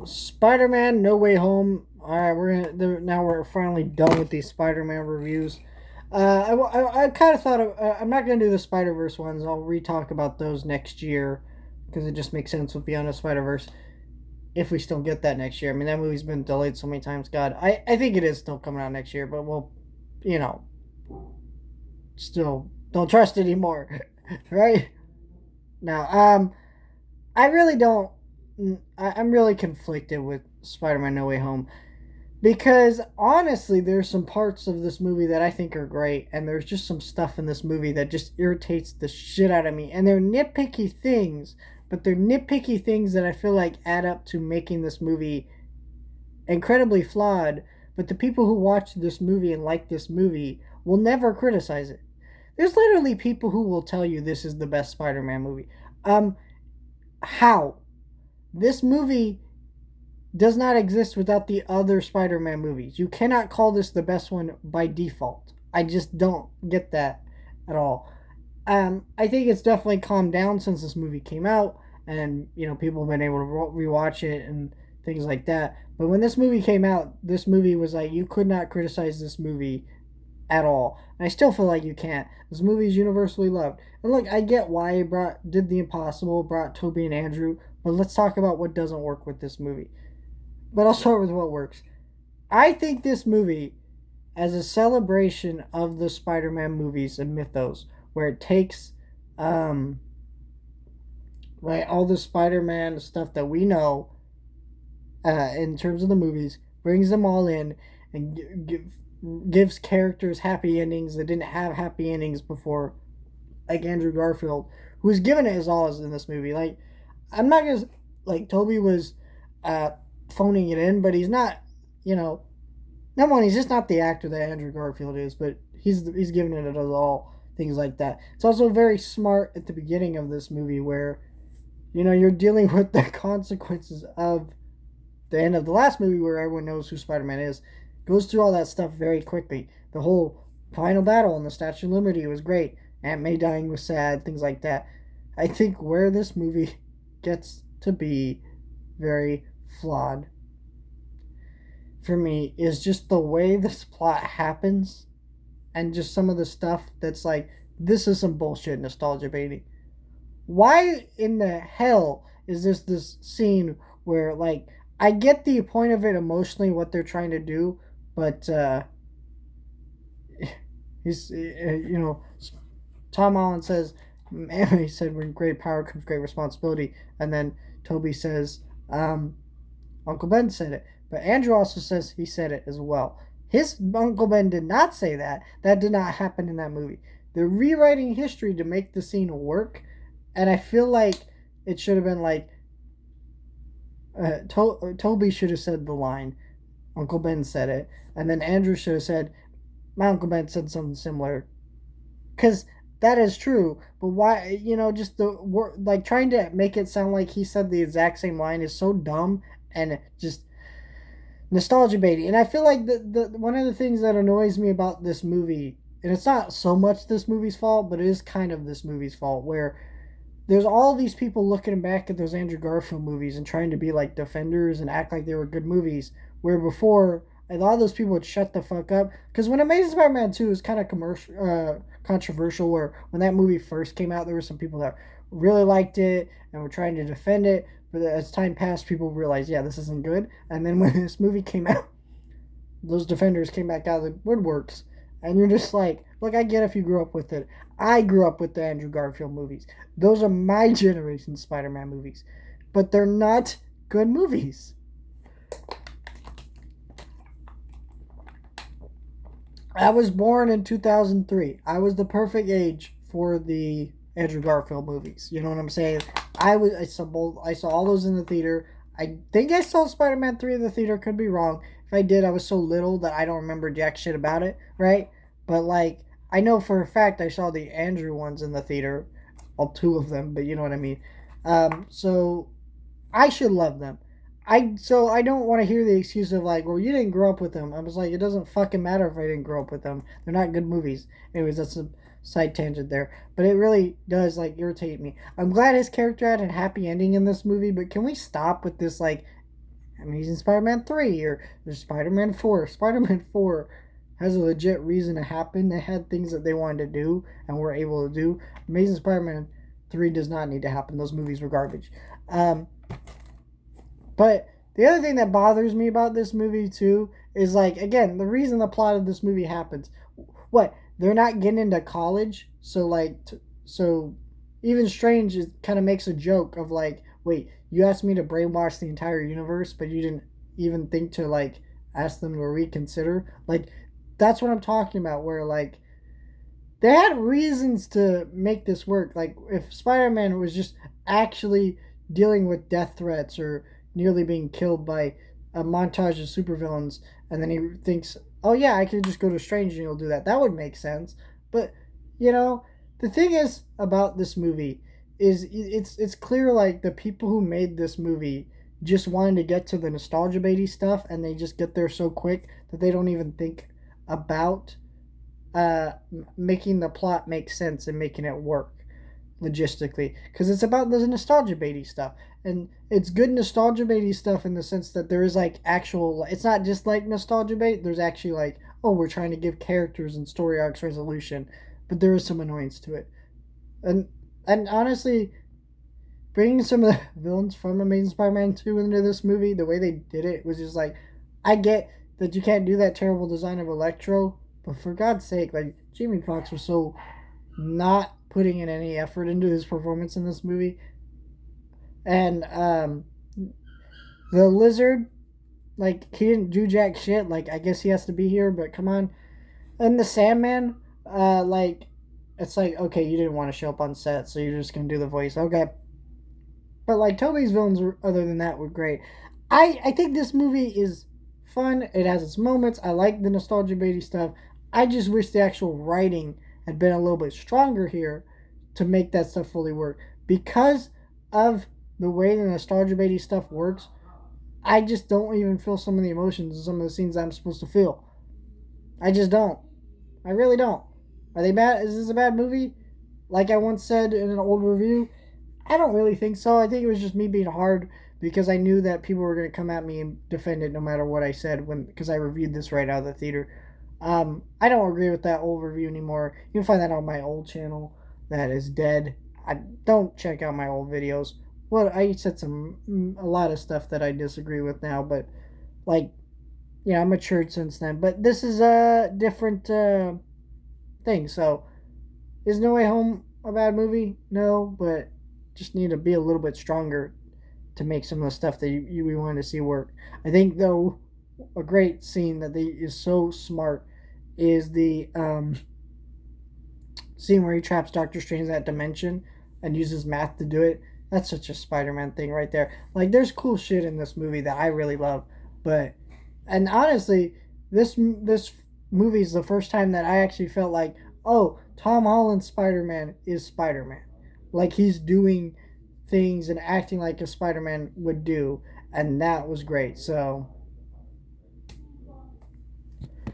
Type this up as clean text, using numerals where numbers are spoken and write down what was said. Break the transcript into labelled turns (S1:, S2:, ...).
S1: Spider-Man: No Way Home. All right, now we're finally done with these Spider-Man reviews. I kind of thought I'm not gonna do the Spider-Verse ones. I'll re-talk about those next year because it just makes sense with Beyond the Spider-Verse if we still get that next year. I mean, that movie's been delayed so many times. God, I think it is still coming out next year, but we'll, you know, still don't trust it anymore, right? Now, I really don't. I'm really conflicted with Spider-Man: No Way Home because honestly, there's some parts of this movie that I think are great, and there's just some stuff in this movie that just irritates the shit out of me. And they're nitpicky things, but they're nitpicky things that I feel like add up to making this movie incredibly flawed. But the people who watch this movie and like this movie will never criticize it. There's literally people who will tell you this is the best Spider-Man movie. Um, how? This movie does not exist without the other Spider-Man movies. You cannot call this the best one by default. I just don't get that at all. I think it's definitely calmed down since this movie came out, and people have been able to rewatch it and things like that. But when this movie came out, this movie was like you could not criticize this movie at all. And I still feel like you can't. This movie is universally loved. And look, I get why it did the impossible, brought Toby and Andrew, but let's talk about what doesn't work with this movie. But I'll start with what works. I think this movie, as a celebration of the Spider-Man movies and mythos, where it takes, right, all the Spider-Man stuff that we know, in terms of the movies, brings them all in and gives characters happy endings that didn't have happy endings before, like Andrew Garfield, who's given it his all in this movie. Like, I'm not gonna like Toby was phoning it in, but he's not. Number one, he's just not the actor that Andrew Garfield is, but he's giving it his all. Things like that. It's also very smart at the beginning of this movie where, you're dealing with the consequences of the end of the last movie where everyone knows who Spider-Man is. Goes through all that stuff very quickly. The whole final battle on the Statue of Liberty was great. Aunt May dying was sad, things like that. I think where this movie gets to be very flawed for me is just the way this plot happens and just some of the stuff that's like, this is some bullshit nostalgia baiting. Why in the hell is this scene where, like, I get the point of it emotionally, what they're trying to do, but he's, Tom Holland says, he said, when great power comes great responsibility. And then Toby says, Uncle Ben said it. But Andrew also says he said it as well. His Uncle Ben did not say that. That did not happen in that movie. They're rewriting history to make the scene work. And I feel like it should have been like, Toby should have said the line, Uncle Ben said it. And then Andrew should have said, my Uncle Ben said something similar. Because that is true, but why? Just like trying to make it sound like he said the exact same line is so dumb and just nostalgia baiting. And I feel like the one of the things that annoys me about this movie, and it's not so much this movie's fault, but it is kind of this movie's fault, where there's all these people looking back at those Andrew Garfield movies and trying to be like defenders and act like they were good movies, where before a lot of those people would shut the fuck up. Because when Amazing Spider-Man 2 was kind of controversial, where when that movie first came out, there were some people that really liked it and were trying to defend it. But as time passed, people realized, yeah, this isn't good. And then when this movie came out, those defenders came back out of the woodworks. And you're just like, look, I get if you grew up with it. I grew up with the Andrew Garfield movies. Those are my generation Spider-Man movies. But they're not good movies. I was born in 2003. I was the perfect age for the Andrew Garfield movies. You know what I'm saying? I saw all those in the theater. I think I saw Spider-Man 3 in the theater. Could be wrong. If I did, I was so little that I don't remember jack shit about it, right? But, like, I know for a fact I saw the Andrew ones in the theater. All two of them, but you know what I mean. So I should love them. I don't want to hear the excuse of like, well, you didn't grow up with them. I was like, it doesn't fucking matter if I didn't grow up with them. They're not good movies. Anyways, that's a side tangent there. But it really does like irritate me. I'm glad his character had a happy ending in this movie, but can we stop with this like Amazing Spider-Man 3 or there's Spider-Man 4. Spider-Man 4 has a legit reason to happen. They had things that they wanted to do and were able to do. Amazing Spider-Man 3 does not need to happen. Those movies were garbage. Um, but the other thing that bothers me about this movie too is like again the reason the plot of this movie happens. What they're not getting into college, so so even Strange kind of makes a joke of like, wait, you asked me to brainwash the entire universe, but you didn't even think to like ask them to reconsider. Like that's what I'm talking about. Where like they had reasons to make this work. Like if Spider-Man was just actually dealing with death threats or nearly being killed by a montage of supervillains, and then he thinks, "Oh yeah, I could just go to Strange and he'll do that." That would make sense. But you know, the thing is about this movie is it's clear like the people who made this movie just wanted to get to the nostalgia baity stuff, and they just get there so quick that they don't even think about making the plot make sense and making it work logistically because it's about the nostalgia baity stuff, and it's good nostalgia baity stuff in the sense that there is like actual, it's not just like nostalgia bait, there's actually like, oh, we're trying to give characters and story arcs resolution, but there is some annoyance to it. And honestly, bringing some of the villains from Amazing Spider-Man 2 into this movie, the way they did it was just like, I get that you can't do that terrible design of Electro, but for God's sake, like Jamie Foxx was so not putting in any effort into his performance in this movie. And the Lizard, like he didn't do jack shit. Like I guess he has to be here, but come on. And the Sandman, like it's like okay, you didn't want to show up on set, so you're just gonna do the voice, okay. But like Toby's villains, other than that, were great. I think this movie is fun. It has its moments. I like the nostalgia baity stuff. I just wish the actual writing had been a little bit stronger here to make that stuff fully work. Because of the way the nostalgia baity stuff works, I just don't even feel some of the emotions in some of the scenes I'm supposed to feel. I just don't. I really don't. Are they bad? Is this a bad movie? Like I once said in an old review, I don't really think so. I think it was just me being hard because I knew that people were going to come at me and defend it no matter what I said when because I reviewed this right out of the theater. I don't agree with that old review anymore. You can find that on my old channel that is dead. I don't check out my old videos. Well, I said a lot of stuff that I disagree with now, but like, yeah, I matured since then. But this is a different thing. So, is No Way Home a bad movie? No, but just need to be a little bit stronger to make some of the stuff that we wanted to see work. I think though a great scene that is so smart is the scene where he traps Doctor Strange in that dimension and uses math to do it. That's such a Spider-Man thing right there. Like there's cool shit in this movie that I really love, but and honestly, this movie is the first time that I actually felt like, oh, Tom Holland's Spider-Man is Spider-Man. Like he's doing things and acting like a Spider-Man would do, and that was great. So